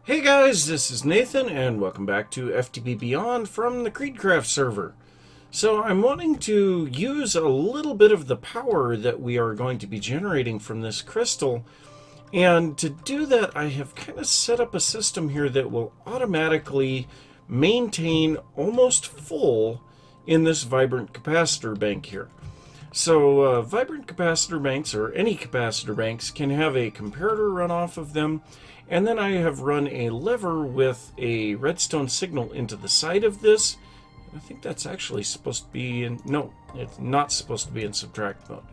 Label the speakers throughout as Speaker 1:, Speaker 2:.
Speaker 1: Hey guys, this is Nathan and welcome back to FTB Beyond from the CreedCraft server. So I'm wanting to use a little bit of the power that we are going to be generating from this crystal, and to do that I have kind of set up a system here that will automatically maintain almost full in this vibrant capacitor bank here. So vibrant capacitor banks, or any capacitor banks, can have a comparator run off of them, and then I have run a lever with a redstone signal into the side of this. I think that's actually supposed to be in... no, it's not supposed to be in subtract mode.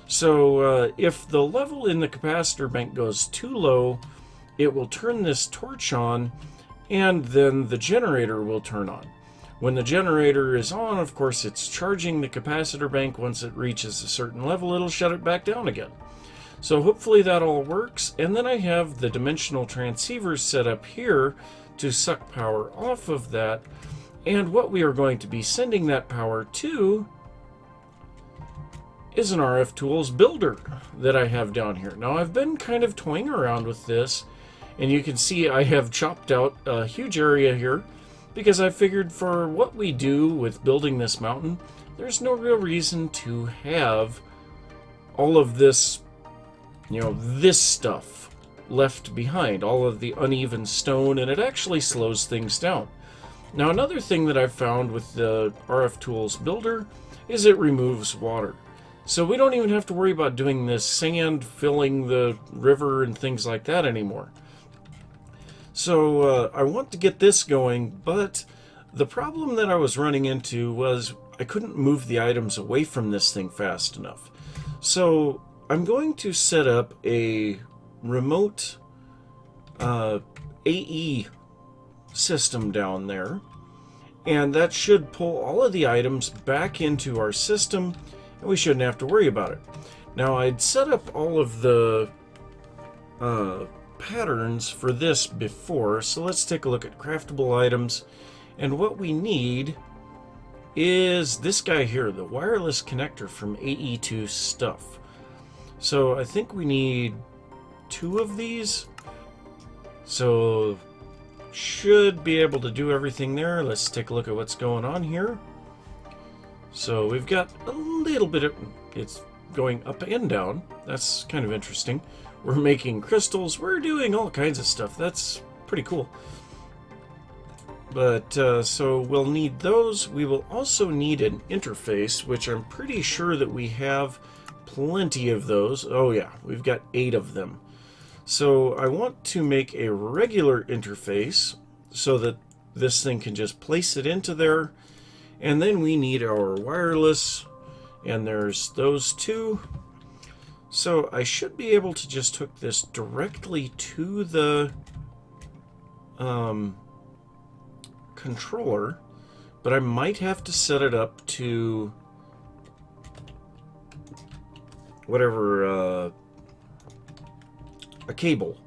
Speaker 1: So if the level in the capacitor bank goes too low, it will turn this torch on, and then the generator will turn on. When the generator is on, of course, it's charging the capacitor bank. Once it reaches a certain level, it'll shut it back down again. So hopefully that all works. And then I have the dimensional transceivers set up here to suck power off of that. And what we are going to be sending that power to is an RFTools builder that I have down here. Now I've been kind of toying around with this, and you can see I have chopped out a huge area here, because I figured for what we do with building this mountain, there's no real reason to have all of this, this stuff left behind, all of the uneven stone, and it actually slows things down. Now, another thing that I've found with the RFTools builder is it removes water. So we don't even have to worry about doing this sand filling the river and things like that anymore. So I want to get this going, but the problem that I was running into was I couldn't move the items away from this thing fast enough. So I'm going to set up a remote AE system down there, and that should pull all of the items back into our system, and we shouldn't have to worry about it. Now, I'd set up all of the patterns for this before, so let's take a look at craftable items. And what we need is this guy here, the wireless connector from AE2 stuff. So I think we need 2 of these, so should be able to do everything there. Let's take a look at what's going on here. So we've got a little bit of, it's going up and down. That's kind of interesting. We're making crystals. We're doing all kinds of stuff. That's pretty cool. But so we'll need those. We will also need an interface, which I'm pretty sure that we have plenty of those. Oh yeah, we've got 8 of them. So I want to make a regular interface so that this thing can just place it into there. And then we need our wireless, and there's those 2. So I should be able to just hook this directly to the controller, but I might have to set it up to whatever, a cable.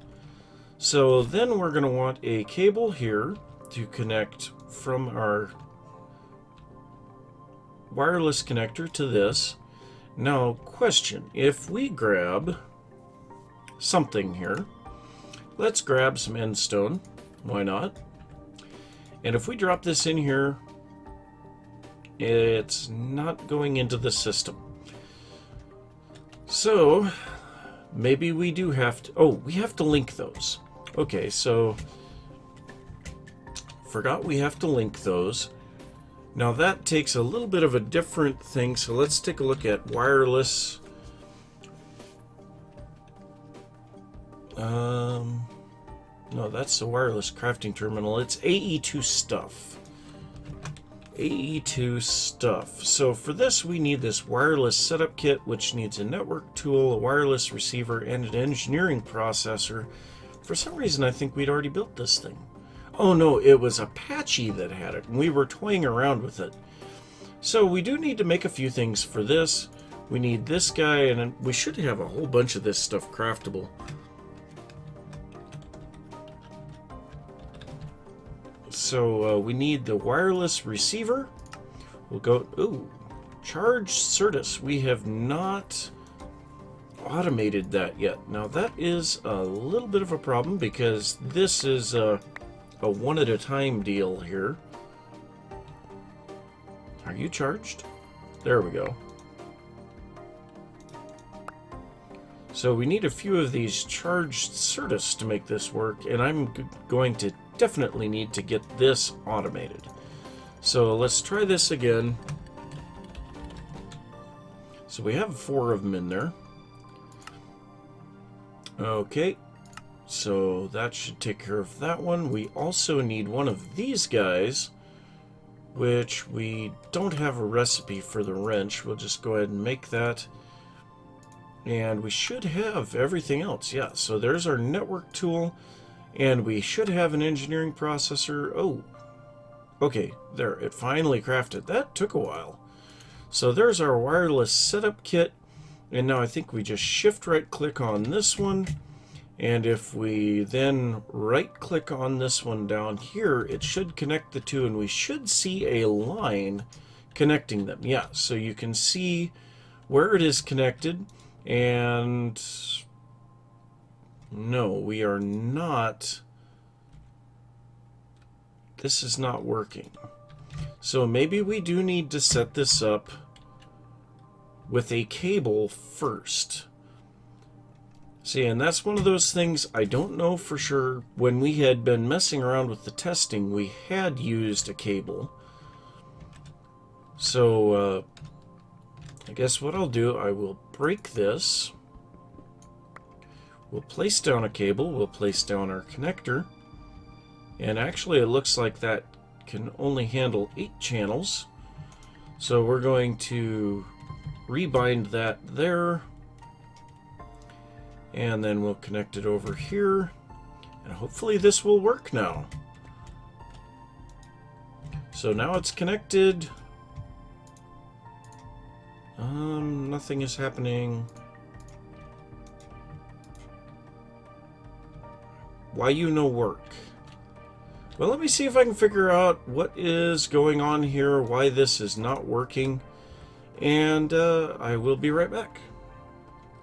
Speaker 1: So then we're going to want a cable here to connect from our wireless connector to this. Now, question, if we grab something here, let's grab some end stone, why not? And if we drop this in here, it's not going into the system. So, maybe we do have to, oh, we have to link those. Okay, so, forgot we have to link those. Now that takes a little bit of a different thing, so let's take a look at wireless. No, that's the wireless crafting terminal. It's AE2 stuff. AE2 stuff. So for this, we need this wireless setup kit, which needs a network tool, a wireless receiver, and an engineering processor. For some reason, I think we'd already built this thing. Oh no, it was Apache that had it, and we were toying around with it. So we do need to make a few things for this. We need this guy, and we should have a whole bunch of this stuff craftable. So we need the wireless receiver. We'll go, ooh, charge Certus. We have not automated that yet. Now that is a little bit of a problem because this is a one at a time deal here. Are you charged? There we go. So we need a few of these charged Certus to make this work, and I'm going to definitely need to get this automated. So let's try this again. So we have 4 of them in there. Okay, so that should take care of that one. We also need one of these guys, which we don't have a recipe for the wrench. We'll just go ahead and make that. And we should have everything else. Yeah, so there's our network tool, and we should have an engineering processor. Oh, okay, there, it finally crafted. That took a while. So there's our wireless setup kit, and now I think we just shift right click on this one, and if we then right click on this one down here, it should connect the two, and we should see a line connecting them. Yeah, so you can see where it is connected. And no, we are not. This is not working. So maybe we do need to set this up with a cable first. See, and that's one of those things I don't know for sure. When we had been messing around with the testing, we had used a cable. So I guess what I'll do, I will break this. We'll place down a cable. We'll place down our connector. And actually it looks like that can only handle 8 channels. So we're going to rebind that there. And then we'll connect it over here. And hopefully this will work now. So now it's connected. Nothing is happening. Why you no work? Well, let me see if I can figure out what is going on here, why this is not working, and I will be right back.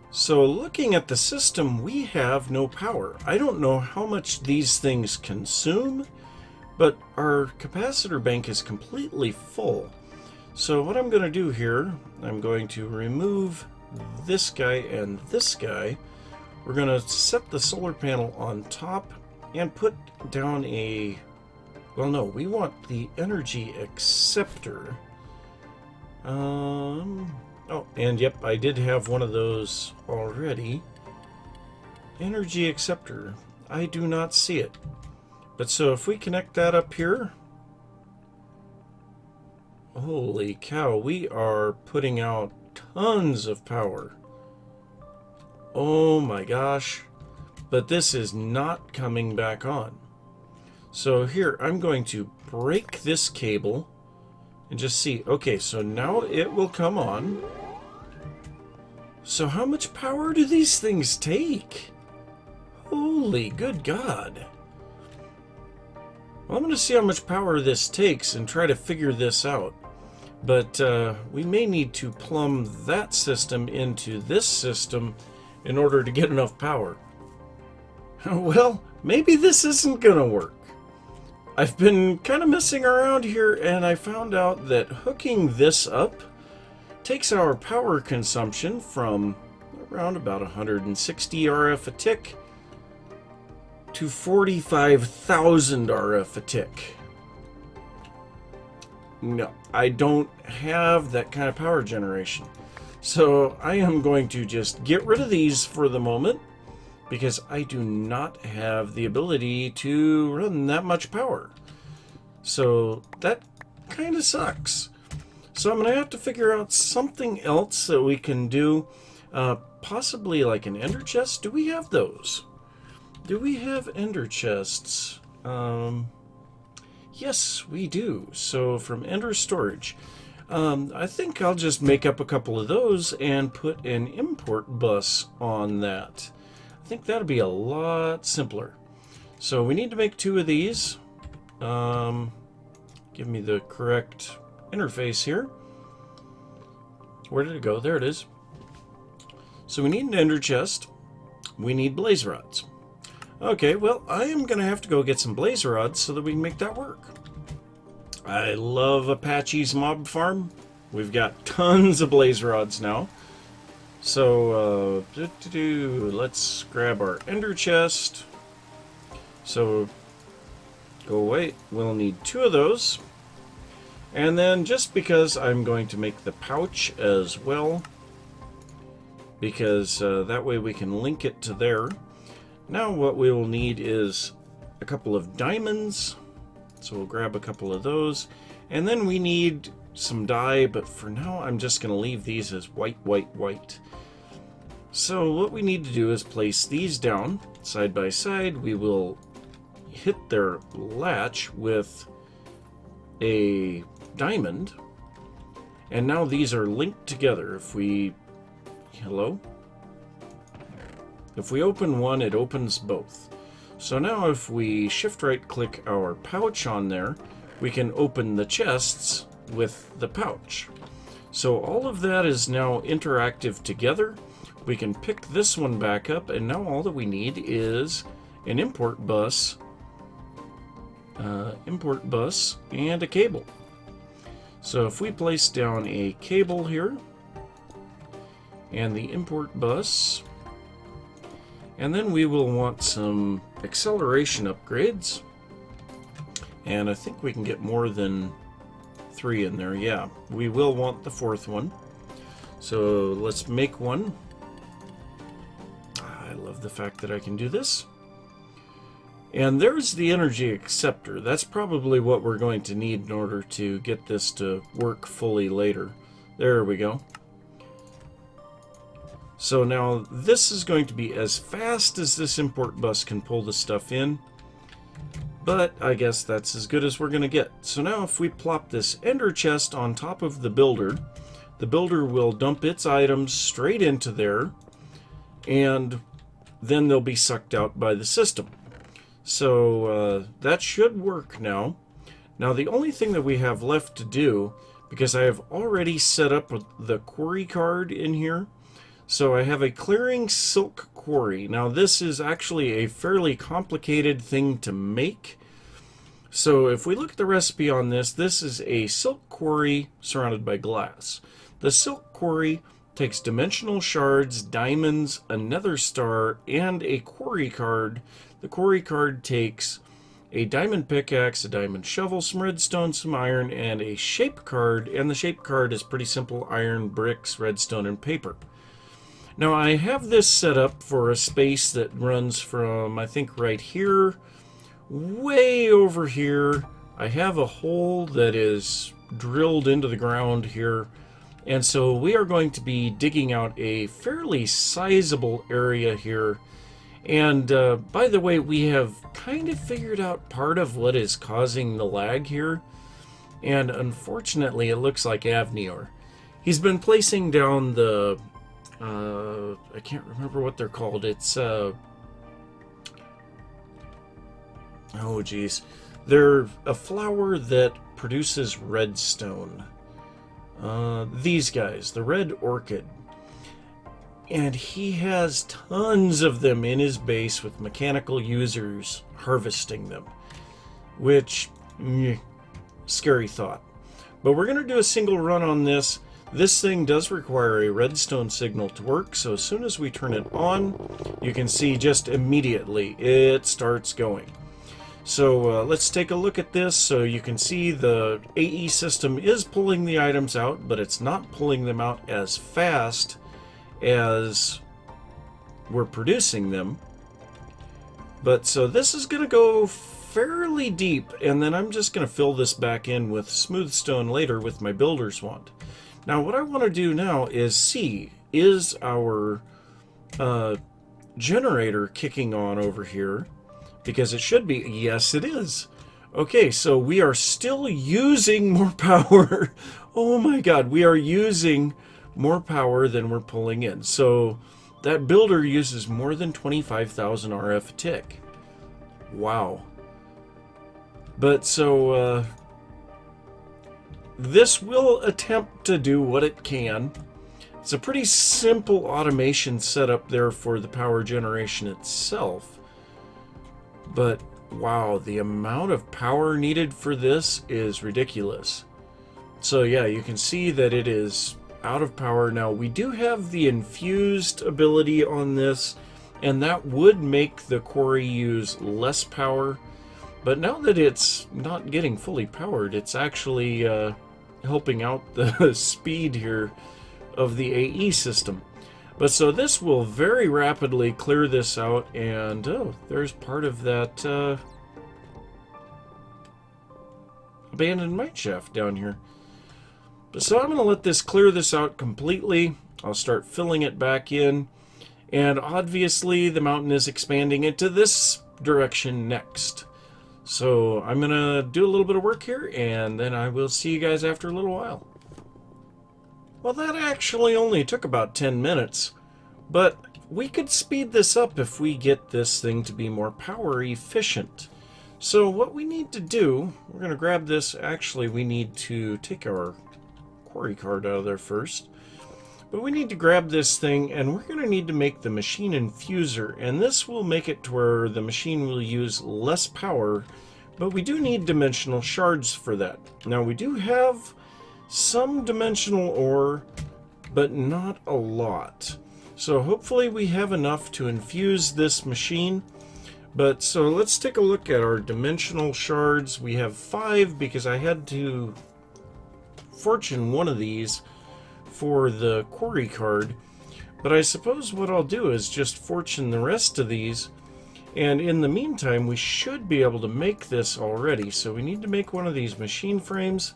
Speaker 1: So looking at the system, we have no power. I don't know how much these things consume, but our capacitor bank is completely full. So what I'm going to do here, I'm going to remove this guy and this guy. We're going to set the solar panel on top and put down a, well, no, we want the energy acceptor. Oh, and yep, I did have one of those already. Energy acceptor. I do not see it. But so if we connect that up here, holy cow, we are putting out tons of power. Oh my gosh. But this is not coming back on. So here, I'm going to break this cable and just see. Okay, so now it will come on. So how much power do these things take? Holy good God. Well, I'm going to see how much power this takes and try to figure this out. But we may need to plumb that system into this system in order to get enough power. Well, maybe this isn't going to work. I've been kind of messing around here, and I found out that hooking this up takes our power consumption from around about 160 RF a tick to 45,000 RF a tick. No, I don't have that kind of power generation. So I am going to just get rid of these for the moment because I do not have the ability to run that much power. So that kind of sucks. So I'm going to have to figure out something else that we can do. Possibly like an ender chest. Do we have those? Do we have ender chests? Yes, we do. So from ender storage. I think I'll just make up a couple of those and put an import bus on that. I think that'll be a lot simpler. So we need to make 2 of these. Give me the correct interface here. Where did it go? There it is. So we need an ender chest. We need blaze rods. Okay, well, I am going to have to go get some blaze rods so that we can make that work. I love Apache's mob farm. We've got tons of blaze rods now. So, let's grab our ender chest. So, oh wait, we'll need 2 of those. And then just because I'm going to make the pouch as well, because that way we can link it to there. Now what we will need is a couple of diamonds. So we'll grab a couple of those. And then we need some dye, but for now I'm just going to leave these as white, white, white. So what we need to do is place these down side by side. We will hit their latch with a diamond, and now these are linked together. If we if we open one, it opens both. So now if we shift right click our pouch on there, we can open the chests with the pouch. So all of that is now interactive together. We can pick this one back up, and now all that we need is an import bus and a cable. So if we place down a cable here and the import bus, and then we will want some acceleration upgrades, and I think we can get more than 3 in there. Yeah, we will want the 4th one. So let's make one. I love the fact that I can do this. And there's the energy acceptor. That's probably what we're going to need in order to get this to work fully later. There we go. So now this is going to be as fast as this import bus can pull the stuff in. But I guess that's as good as we're going to get. So now if we plop this ender chest on top of the builder will dump its items straight into there, and then they'll be sucked out by the system. So that should work now. Now the only thing that we have left to do, because I have already set up the quarry card in here, so I have a clearing silk quarry. Now this is actually a fairly complicated thing to make. So if we look at the recipe on this, this is a silk quarry surrounded by glass. The silk quarry takes dimensional shards, diamonds, a nether star, and a quarry card. The quarry card takes a diamond pickaxe, a diamond shovel, some redstone, some iron, and a shape card. And the shape card is pretty simple: iron, bricks, redstone, and paper. Now I have this set up for a space that runs from, I think, right here, way over here. I have a hole that is drilled into the ground here. And so we are going to be digging out a fairly sizable area here. And by the way, we have kind of figured out part of what is causing the lag here. And unfortunately, it looks like Avnior. He's been placing down the... I can't remember what they're called. It's... oh, geez. They're a flower that produces redstone. These guys, the red orchid. And he has tons of them in his base with mechanical users harvesting them. Which, scary thought. But we're going to do a single run on this. This thing does require a redstone signal to work, so as soon as we turn it on, you can see just immediately it starts going. So let's take a look at this. So you can see the AE system is pulling the items out, but it's not pulling them out as fast as we're producing them. But so this is going to go fairly deep, and then I'm just going to fill this back in with smooth stone later with my builder's wand. Now what I want to do now is see, is our generator kicking on over here? Because it should be. Yes, it is. Okay, so we are still using more power. Oh my god, we are using more power than we're pulling in. So that builder uses more than 25,000 RF tick. Wow. But so this will attempt to do what it can It's a pretty simple automation setup there for the power generation itself. But wow, the amount of power needed for this is ridiculous. So yeah, you can see that it is out of power. Now, we do have the infused ability on this, and that would make the quarry use less power. But now that it's not getting fully powered, it's actually helping out the speed here of the AE system. But so this will very rapidly clear this out, and oh, there's part of that abandoned mine shaft down here. So I'm going to let this clear this out completely. I'll start filling it back in, and obviously the mountain is expanding into this direction next. So I'm going to do a little bit of work here, and then I will see you guys after a little while. Well, that actually only took about 10 minutes, but we could speed this up if we get this thing to be more power efficient. So what we need to do, we're going to grab this. Actually, we need to take our quarry card out of there first. But we need to grab this thing, and we're going to need to make the machine infuser, and this will make it to where the machine will use less power, but we do need dimensional shards for that. Now, we do have some dimensional ore, but not a lot. So hopefully we have enough to infuse this machine. But so let's take a look at our dimensional shards. We have 5 because I had to fortune one of these for the quarry card. But I suppose what I'll do is just fortune the rest of these. And in the meantime, we should be able to make this already. So we need to make one of these machine frames.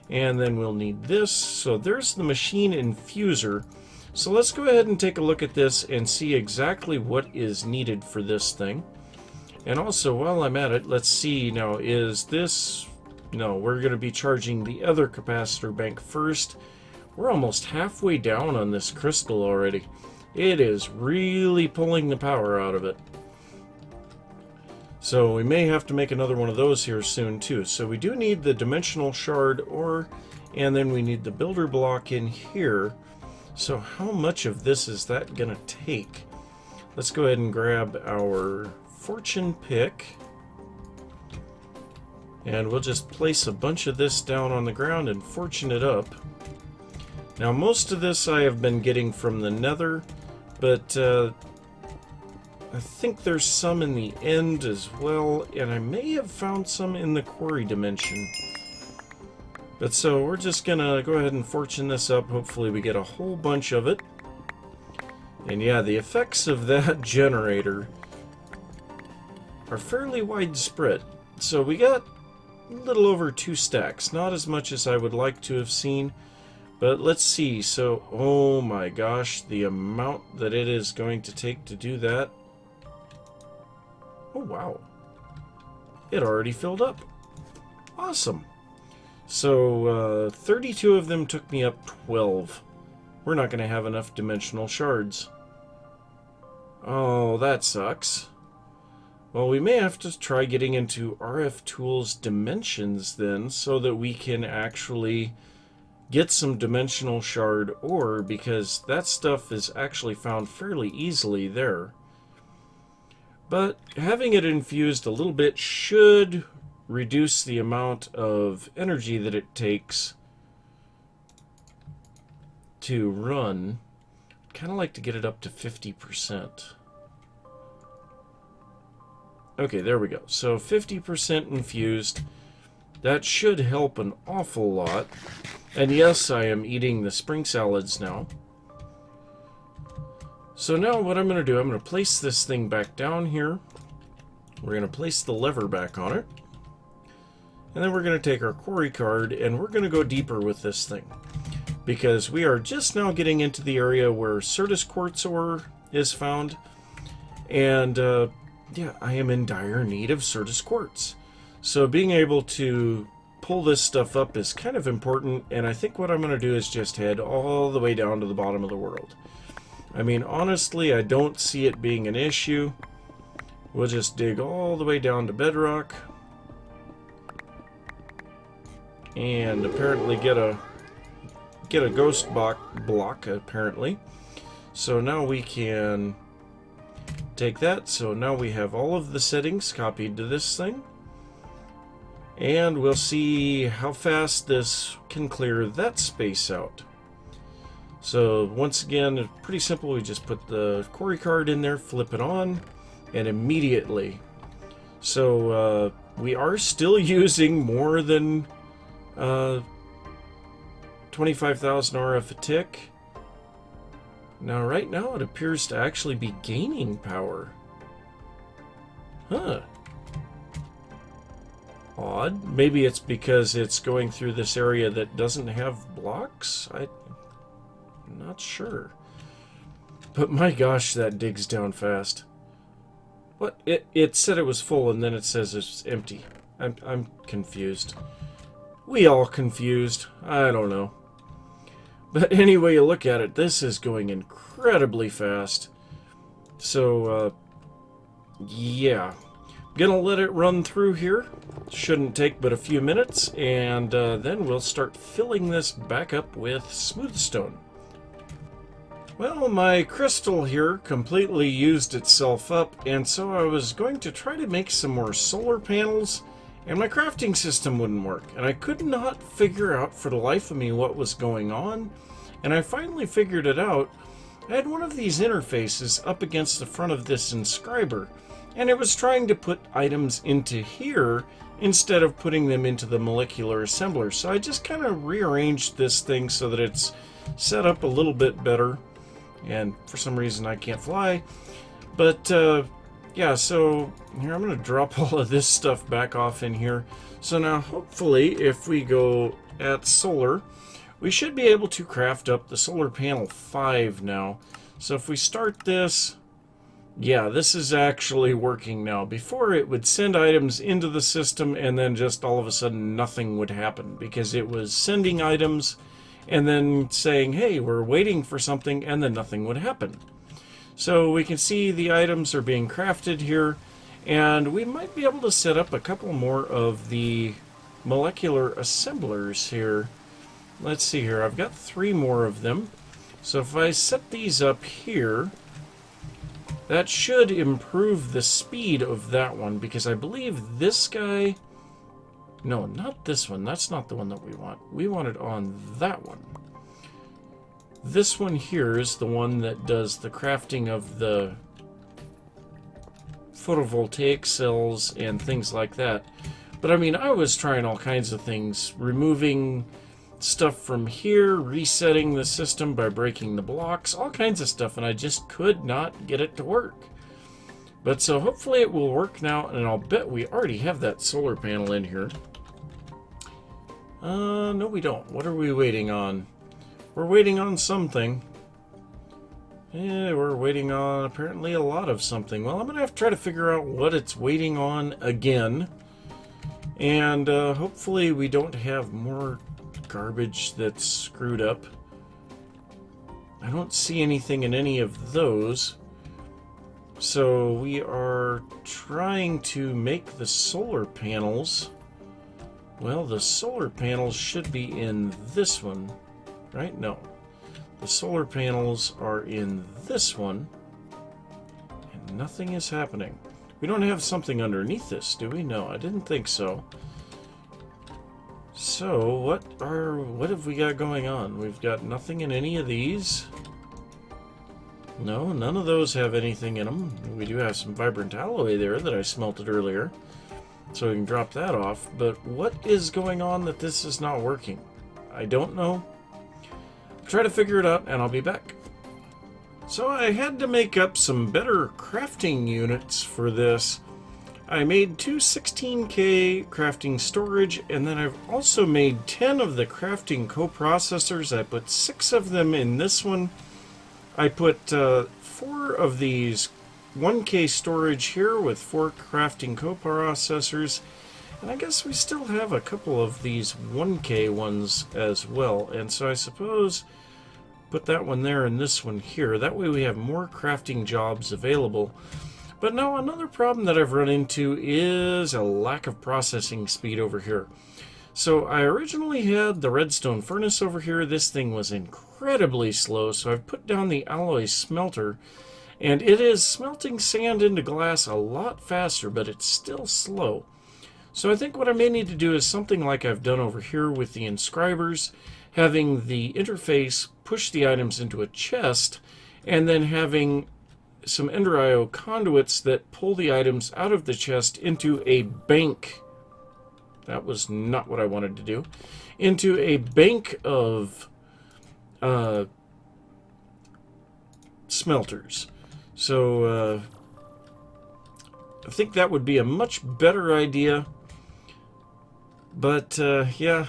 Speaker 1: And then we'll need this. So there's the machine infuser. So let's go ahead and take a look at this and see exactly what is needed for this thing. And also, while I'm at it, let's see now, is this... No, we're going to be charging the other capacitor bank first. We're almost halfway down on this crystal already. It is really pulling the power out of it. So we may have to make another one of those here soon too. So we do need the dimensional shard ore, and then we need the builder block in here. So how much of this is that going to take? Let's go ahead and grab our fortune pick. And we'll just place a bunch of this down on the ground and fortune it up. Now, most of this I have been getting from the nether, but I think there's some in the end as well, and I may have found some in the quarry dimension. But so we're just gonna go ahead and fortune this up. Hopefully we get a whole bunch of it. And yeah, the effects of that generator are fairly widespread. So we got a little over 2 stacks, not as much as I would like to have seen, but let's see. So, oh my gosh, the amount that it is going to take to do that. Oh wow, it already filled up. Awesome. So 32 of them took me up 12. We're not going to have enough dimensional shards. Oh, that sucks. Well, we may have to try getting into RFTools dimensions then, so that we can actually get some dimensional shard ore, because that stuff is actually found fairly easily there. But having it infused a little bit should reduce the amount of energy that it takes to run. I'd kind of like to get it up to 50%. Okay, there we go. So 50% infused. That should help an awful lot. And yes, I am eating the spring salads now. So now what I'm going to do, I'm going to place this thing back down here. We're going to place the lever back on it. And then we're going to take our quarry card and we're going to go deeper with this thing. Because we are just now getting into the area where Certus quartz ore is found. And yeah, I am in dire need of Certus quartz. So being able to pull this stuff up is kind of important. And I think what I'm going to do is just head all the way down to the bottom of the world. I mean, honestly, I don't see it being an issue. We'll just dig all the way down to bedrock. And apparently get a get a ghost block apparently. So now we can take that. So now we have all of the settings copied to this thing. And we'll see how fast this can clear that space out. So once again, it's pretty simple. We just put the quarry card in there, flip it on, and immediately. So we are still using more than 25,000 RF a tick. Now right now it appears to actually be gaining power. Huh. Odd. Maybe it's because it's going through this area that doesn't have blocks? I'm not sure. But my gosh, that digs down fast. What? It said it was full and then it says it's empty. I'm confused. We all confused. I don't know. But anyway you look at it, this is going incredibly fast. So, yeah. Gonna let it run through here. Shouldn't take but a few minutes, and then we'll start filling this back up with smooth stone. Well, my crystal here completely used itself up, and so I was going to try to make some more solar panels, and my crafting system wouldn't work, and I could not figure out for the life of me what was going on, and I finally figured it out. I had one of these interfaces up against the front of this inscriber, and it was trying to put items into here instead of putting them into the molecular assembler. So I just kind of rearranged this thing so that it's set up a little bit better. And for some reason I can't fly. But yeah, so here I'm going to drop all of this stuff back off in here. So now hopefully if we go at solar, we should be able to craft up the solar panel 5 now. So if we start this, yeah, this is actually working now. Before it would send items into the system and then just all of a sudden nothing would happen because it was sending items and then saying, hey, we're waiting for something, and then nothing would happen. So we can see the items are being crafted here, and we might be able to set up a couple more of the molecular assemblers here. Let's see here, I've got 3 more of them. So if I set these up here, that should improve the speed of that one, because I believe this guy... No, not this one. That's not the one that we want. We want it on that one. This one here is the one that does the crafting of the photovoltaic cells and things like that. But I mean, I was trying all kinds of things, removing stuff from here, resetting the system by breaking the blocks, all kinds of stuff, and I just could not get it to work. But so hopefully it will work now, and I'll bet we already have that solar panel in here. No we don't. What are we waiting on? We're waiting on something. Yeah, we're waiting on apparently a lot of something. Well, I'm going to have to try to figure out what it's waiting on again. And hopefully we don't have more garbage that's screwed up. I don't see anything in any of those. So we are trying to make the solar panels. Well, the solar panels should be in this one, right? No. The solar panels are in this one, and nothing is happening. We don't have something underneath this, do we? No, I didn't think so. So, what have we got going on? We've got nothing in any of these. No, none of those have anything in them. We do have some vibrant alloy there that I smelted earlier, so we can drop that off. But what is going on that this is not working? I don't know. I'll try to figure it out, and I'll be back. So I had to make up some better crafting units for this. I made 2 16K crafting storage, and then I've also made 10 of the crafting coprocessors. I put 6 of them in this one. I put 4 of these 1K storage here with 4 crafting coprocessors, and I guess we still have a couple of these 1K ones as well, and so I suppose put that one there and this one here. That way we have more crafting jobs available. But now another problem that I've run into is a lack of processing speed over here. So I originally had the redstone furnace over here. This thing was incredibly slow, so I've put down the alloy smelter, and it is smelting sand into glass a lot faster, but it's still slow. So I think what I may need to do is something like I've done over here with the inscribers, having the interface push the items into a chest, and then having some Ender IO conduits that pull the items out of the chest into a bank. That was not what I wanted to do. Into a bank of smelters. So I think that would be a much better idea. But yeah,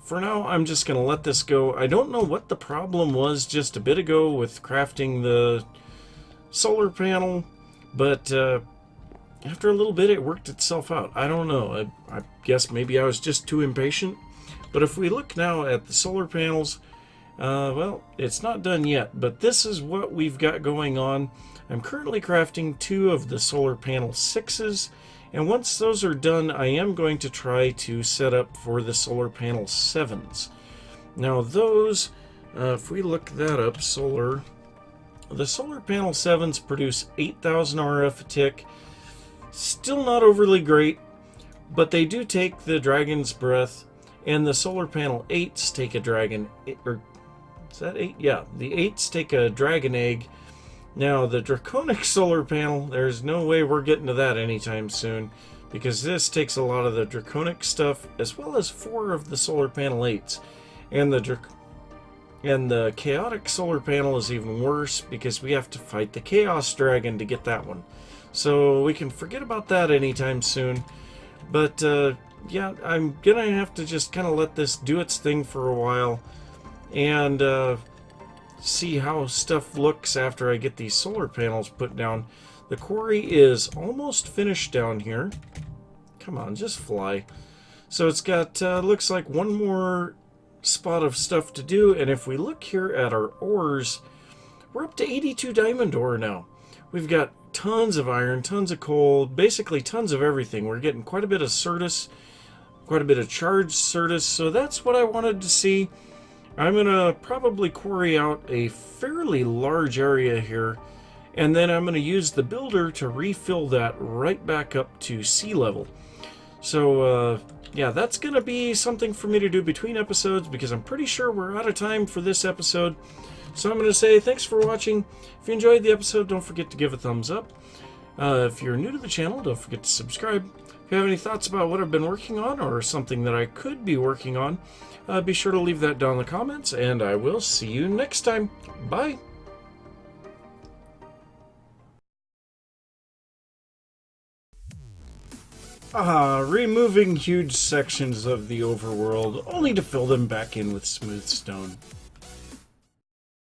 Speaker 1: for now I'm just going to let this go. I don't know what the problem was just a bit ago with crafting the solar panel, but after a little bit it worked itself out. I don't know. I guess maybe I was just too impatient. But if we look now at the solar panels, well, it's not done yet, but this is what we've got going on. I'm currently crafting 2 of the solar panel 6s, and once those are done, I am going to try to set up for the solar panel 7s. Now those, if we look that up, the solar panel 7s produce 8,000 RF a tick. Still not overly great, but they do take the dragon's breath, and the solar panel 8s take a dragon, or is that 8? Yeah, the 8s take a dragon egg. Now the draconic solar panel, there's no way we're getting to that anytime soon, because this takes a lot of the draconic stuff, as well as 4 of the solar panel 8s. And the chaotic solar panel is even worse, because we have to fight the chaos dragon to get that one. So we can forget about that anytime soon. But yeah, I'm gonna have to just kind of let this do its thing for a while, and see how stuff looks after I get these solar panels put down. The quarry is almost finished down here. Come on, just fly. So it's got, looks like one more spot of stuff to do, and if we look here at our ores, we're up to 82 diamond ore now. We've got tons of iron, tons of coal, basically tons of everything. We're getting quite a bit of Certus, quite a bit of charged Certus, so that's what I wanted to see. I'm going to probably quarry out a fairly large area here, and then I'm going to use the builder to refill that right back up to sea level. So yeah, that's going to be something for me to do between episodes, because I'm pretty sure we're out of time for this episode. So I'm going to say thanks for watching. If you enjoyed the episode, don't forget to give a thumbs up. If you're new to the channel, don't forget to subscribe. If you have any thoughts about what I've been working on, or something that I could be working on, be sure to leave that down in the comments, and I will see you next time. Bye! Removing huge sections of the overworld, only to fill them back in with smooth stone.